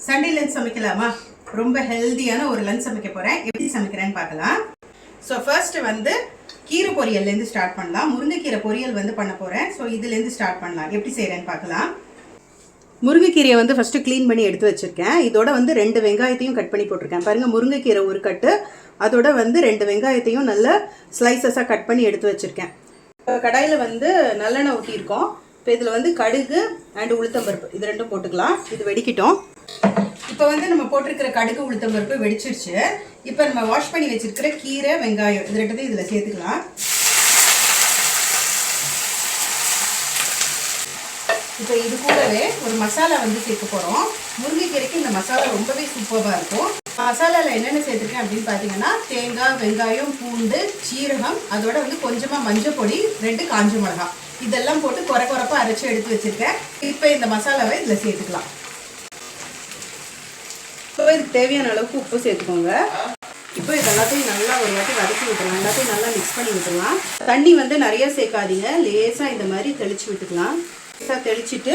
Sunday lunch சமைக்கலாமா? ரொம்ப ஹெல்தியான ஒரு லஞ்ச் சமைக்க போகிறேன். எப்படி சமைக்கிறேன்னு பார்க்கலாம். ஸோ ஃபர்ஸ்ட் வந்து கீரை பொரியல்லேருந்து ஸ்டார்ட் பண்ணலாம். முருங்கைக்கீரை பொரியல் வந்து பண்ண போகிறேன். ஸோ இதுலேருந்து ஸ்டார்ட் பண்ணலாம். எப்படி செய்கிறேன்னு பார்க்கலாம். முருங்கைக்கீரையை வந்து ஃபஸ்ட்டு க்ளீன் பண்ணி எடுத்து வச்சுருக்கேன். இதோட வந்து 2 வெங்காயத்தையும் கட் பண்ணி போட்டிருக்கேன். பாருங்கள், முருங்கைக்கீரை ஒரு கட்டு, அதோட வந்து 2 வெங்காயத்தையும் நல்ல ஸ்லைசஸாக கட் பண்ணி எடுத்து வச்சுருக்கேன். கடாயில் வந்து நல்லெண்ணெய் ஊற்றிருக்கோம். இப்போ இதில் வந்து கடுகு அண்ட் உளுத்தம்பருப்பு இது ரெண்டும் போட்டுக்கலாம். இது வெடிக்கிட்டோம். இப்போ வந்து நம்ம போட்டிருக்கிற கடுகு உளுத்தம்பருப்பு வெடிச்சிருச்சு. இப்போ நம்ம வாஷ் பண்ணி வச்சிருக்கிற கீரை வெங்காயம் இது ரெண்டுத்தையும் இதில் சேர்த்துக்கலாம். இப்போ இது கூடவே ஒரு மசாலா வந்து சேர்க்க போகிறோம். முருங்கைக்கீரைக்கு இந்த மசாலா ரொம்பவே சூப்பராக இருக்கும். மசாலாவில் என்னென்ன சேர்த்துருக்கேன் அப்படின்னு பார்த்தீங்கன்னா, தேங்காய், வெங்காயம், பூண்டு, சீரகம், அதோட வந்து கொஞ்சமாக மஞ்சள் பொடி, 2 காஞ்ச மிளகாய் இதெல்லாம் போட்டு குறைப்பாக அரைச்சி எடுத்து வச்சுருக்கேன். இப்போ இந்த மசாலாவை இதில் சேர்த்துக்கலாம். இப்போ இதுக்கு தேவையான அளவுக்கு உப்பு சேர்த்துக்கோங்க. இப்போ இது எல்லாத்தையும் நல்லா ஒரு வாட்டி வதக்கி விட்டுலாம். எல்லாத்தையும் நல்லா மிக்ஸ் பண்ணி விட்டுலாம். தண்ணி வந்து நிறைய சேர்க்காதீங்க, லேசாக இந்த மாதிரி தெளித்து விட்டுக்கலாம். லேசாக தெளிச்சுட்டு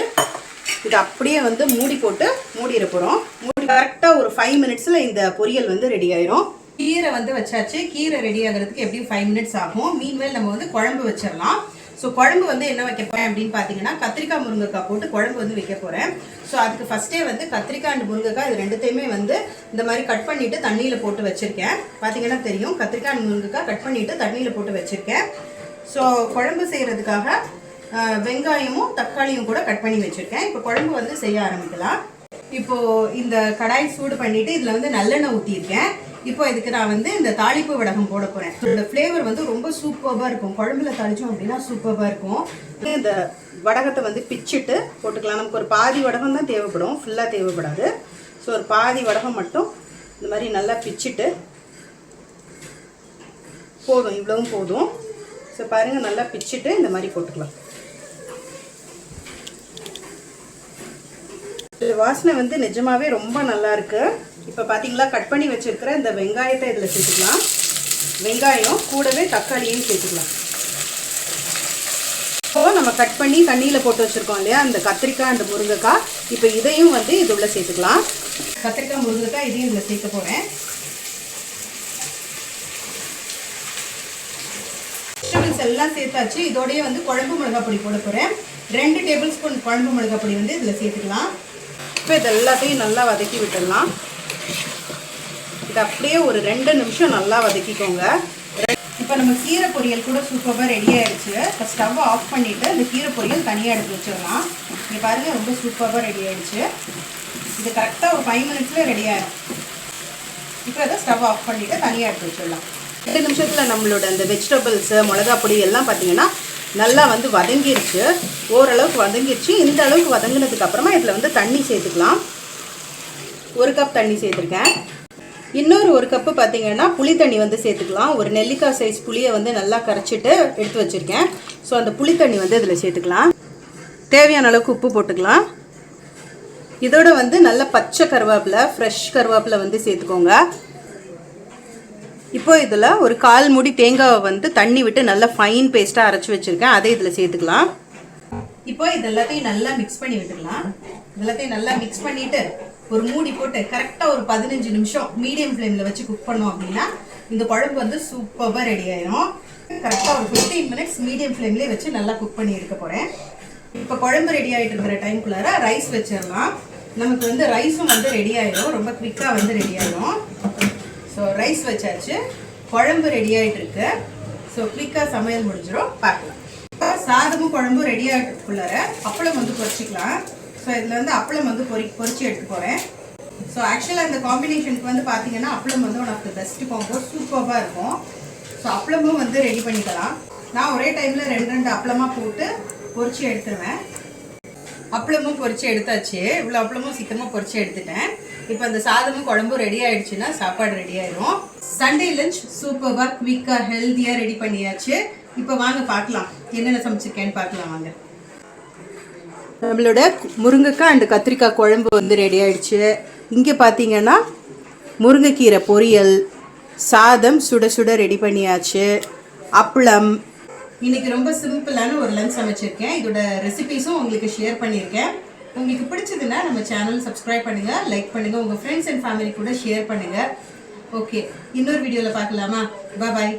இது அப்படியே வந்து மூடி போட்டு மூடிட போகிறோம். மூடி கரெக்டாக ஒரு 5 மினிட்ஸில் இந்த பொரியல் வந்து ரெடி ஆயிரும். கீரை வந்து வச்சாச்சு. கீரை ரெடி ஆகிறதுக்கு எப்படியும் 5 மினிட்ஸ் ஆகும். மீன்வேல் நம்ம வந்து குழம்பு வச்சிடலாம். ஸோ குழம்பு வந்து என்ன வைக்க போகிறேன் அப்படின்னு பார்த்தீங்கன்னா, கத்திரிக்காய் முருங்கைக்காய் போட்டு குழம்பு வந்து வைக்க போகிறேன். ஸோ அதுக்கு ஃபஸ்ட்டே வந்து கத்திரிக்காய் அண்ட் முருங்கைக்காய் இது ரெண்டுத்தையுமே வந்து இந்த மாதிரி கட் பண்ணிவிட்டு தண்ணியில் போட்டு வச்சுருக்கேன். பார்த்தீங்கன்னா தெரியும், கத்திரிக்காய் அண்ட் முருங்கைக்காய் கட் பண்ணிவிட்டு தண்ணியில் போட்டு வச்சுருக்கேன். ஸோ குழம்பு செய்கிறதுக்காக வெங்காயமும் தக்காளியும் கூட கட் பண்ணி வச்சுருக்கேன். இப்போ குழம்பு வந்து செய்ய ஆரம்பிக்கலாம். இப்போது இந்த கடாய் சூடு பண்ணிவிட்டு இதில் வந்து நல்லெண்ணெய் ஊற்றிருக்கேன். இப்போ இதுக்கு நான் வந்து இந்த தாளிப்பு வடகம் போட போகிறேன். இதோட ஃப்ளேவர் வந்து ரொம்ப சூப்பராக இருக்கும். குழம்புல தாளித்தோம் அப்படின்னா சூப்பராக இருக்கும். இந்த வடகத்தை வந்து பிச்சுட்டு போட்டுக்கலாம். நமக்கு ஒரு பாதி வடகம் தான் தேவைப்படும், ஃபுல்லாக தேவைப்படாது. ஸோ ஒரு பாதி வடகம் மட்டும் இந்த மாதிரி நல்லா பிச்சுட்டு போதும், இவ்வளவும் போதும். ஸோ பாருங்கள், நல்லா பிச்சுட்டு இந்த மாதிரி போட்டுக்கலாம். இந்த வாசனை வந்து நிஜமாவே ரொம்ப நல்லா இருக்கு. இப்போ பார்த்தீங்களா, கட் பண்ணி வச்சிருக்கிற இந்த வெங்காயத்தை இதில் சேர்த்துக்கலாம். வெங்காயம் கூடவே தக்காளியும் சேர்த்துக்கலாம். இப்போ நம்ம கட் பண்ணி தண்ணியில் போட்டு வச்சுருக்கோம் இல்லையா, அந்த கத்திரிக்காய் அந்த முருங்கைக்காய், இப்போ இதையும் வந்து இது உள்ள சேர்த்துக்கலாம். கத்திரிக்காய் முருங்கைக்காய் இதையும் இதில் சேர்க்க போகிறேன். வெஜிடபிள்ஸ் எல்லாம் சேர்த்தாச்சு. இதோடய வந்து குழம்பு மிளகாய் பொடி போட போகிறேன். 2 டேபிள் ஸ்பூன் குழம்பு மிளகாய் பொடி வந்து இதில் சேர்த்துக்கலாம். இப்போ இது எல்லாத்தையும் நல்லா வதக்கி விட்டுடலாம். இது அப்படியே ஒரு 2 நிமிஷம் நல்லா வதக்கிக்கோங்க. இப்போ நம்ம கீரை பொரியல் கூட சூப்பராக ரெடி ஆகிடுச்சு. இப்போ ஸ்டவ் ஆஃப் பண்ணிவிட்டு இந்த கீரை பொரியல் தனியாக எடுத்து வச்சிடலாம். இங்கே பாருங்கள், ரொம்ப சூப்பராக ரெடி ஆகிடுச்சு. இது கரெக்டாக ஒரு 5 மினிட்ஸில் ரெடி ஆகிடும். இப்போ அதை ஸ்டவ் ஆஃப் பண்ணிவிட்டு தனியாக எடுத்து வச்சிடலாம். 2 நிமிஷத்தில் நம்மளோட அந்த வெஜிடபிள்ஸு மிளகா பொடி எல்லாம் பார்த்தீங்கன்னா நல்லா வந்து வதங்கிருச்சு. ஓரளவுக்கு வதங்கிருச்சு. இந்த அளவுக்கு வதங்கினதுக்கு அப்புறமா இதில் வந்து தண்ணி சேர்த்துக்கலாம். 1 கப் தண்ணி சேர்த்துருக்கேன். இன்னொரு 1 கப்பு பார்த்தீங்கன்னா புளி தண்ணி வந்து சேர்த்துக்கலாம். ஒரு நெல்லிக்காய் சைஸ் புளியை வந்து நல்லா கரைச்சிட்டு எடுத்து வச்சுருக்கேன். ஸோ அந்த புளி தண்ணி வந்து இதில் சேர்த்துக்கலாம். தேவையான அளவுக்கு உப்பு போட்டுக்கலாம். இதோட வந்து நல்ல பச்சை கருவேப்பிலை, ஃப்ரெஷ் கருவேப்பிலை வந்து சேர்த்துக்கோங்க. இப்போ இதில் ஒரு 1/4 மூடி தேங்காவை வந்து தண்ணி விட்டு நல்லா ஃபைன் பேஸ்ட்டாக அரைச்சி வச்சுருக்கேன். அதை இதில் சேர்த்துக்கலாம். இப்போ இது எல்லாத்தையும் நல்லா மிக்ஸ் பண்ணி விட்டுக்கலாம். எல்லாத்தையும் நல்லா மிக்ஸ் பண்ணிவிட்டு ஒரு மூடி போட்டு கரெக்டாக ஒரு 15 நிமிஷம் மீடியம் ஃப்ளேமில் வச்சு குக் பண்ணோம் அப்படின்னா இந்த குழம்பு வந்து சூப்பராக ரெடி ஆயிடும். கரெக்டாக ஒரு 15 மினிட்ஸ் மீடியம் ஃப்ளேம்லேயே வச்சு நல்லா குக் பண்ணி எடுக்க போகிறேன். இப்போ குழம்பு ரெடி ஆகிட்டு இருக்கிற டைம்குள்ளார ரைஸ் வச்சிடலாம். நமக்கு வந்து ரைஸும் வந்து ரெடி ஆகிடும், ரொம்ப குவிக்காக வந்து ரெடி ஆகிடும். ஸோ ரைஸ் வச்சாச்சு, குழம்பு ரெடி ஆகிட்டு இருக்கு. ஸோ குவிக்காக சமையல் முடிஞ்சிடும், பார்க்கலாம். சாதமும் குழம்பும் ரெடி ஆகிட்டுக்குள்ளார அப்பளம் வந்து பொரிச்சிக்கலாம். ஸோ இதில் வந்து அப்பளம் வந்து பொரிச்சு எடுத்து போகிறேன். ஸோ ஆக்சுவலாக இந்த காம்பினேஷனுக்கு வந்து பார்த்தீங்கன்னா அப்பளம் வந்து one of the best combo, சூப்பராக இருக்கும். ஸோ அப்பளமும் வந்து ரெடி பண்ணிக்கலாம். நான் ஒரே டைமில் 2 அப்பளமாக போட்டு பொரிச்சு எடுத்துருவேன். அப்பளமும் பொரிச்சு எடுத்தாச்சு. இவ்வளோ அப்பளமும் சீக்கிரமாக பொரிச்சு எடுத்துட்டேன். இப்போ அந்த சாதமும் குழம்பும் ரெடி ஆகிடுச்சுன்னா சாப்பாடு ரெடி ஆயிடும். சண்டே லஞ்ச் சூப்பராக குவிக்காக ஹெல்த்தியாக ரெடி பண்ணியாச்சு. இப்போ வாங்க பார்க்கலாம் என்னென்ன சமைச்சிருக்கேன்னு பார்க்கலாம் வாங்க. நம்மளோட முருங்கைக்காய் அண்டு கத்திரிக்காய் குழம்பு வந்து ரெடி ஆகிடுச்சு. இங்கே பார்த்தீங்கன்னா முருங்கைக்கீரை பொரியல், சாதம் சுட சுட ரெடி பண்ணியாச்சு, அப்பளம். இன்றைக்கி ரொம்ப சிம்பிளான ஒரு லஞ்ச் சமைச்சிருக்கேன். இதோட ரெசிபீஸும் உங்களுக்கு ஷேர் பண்ணியிருக்கேன். உங்களுக்கு பிடிச்சதுன்னா நம்ம சேனல் சப்ஸ்கிரைப் பண்ணுங்க, லைக் பண்ணுங்க, உங்க ஃப்ரெண்ட்ஸ் அண்ட் ஃபேமிலி கூட ஷேர் பண்ணுங்க. ஓகே, இன்னொரு வீடியோல பார்க்கலாமா? பாய்.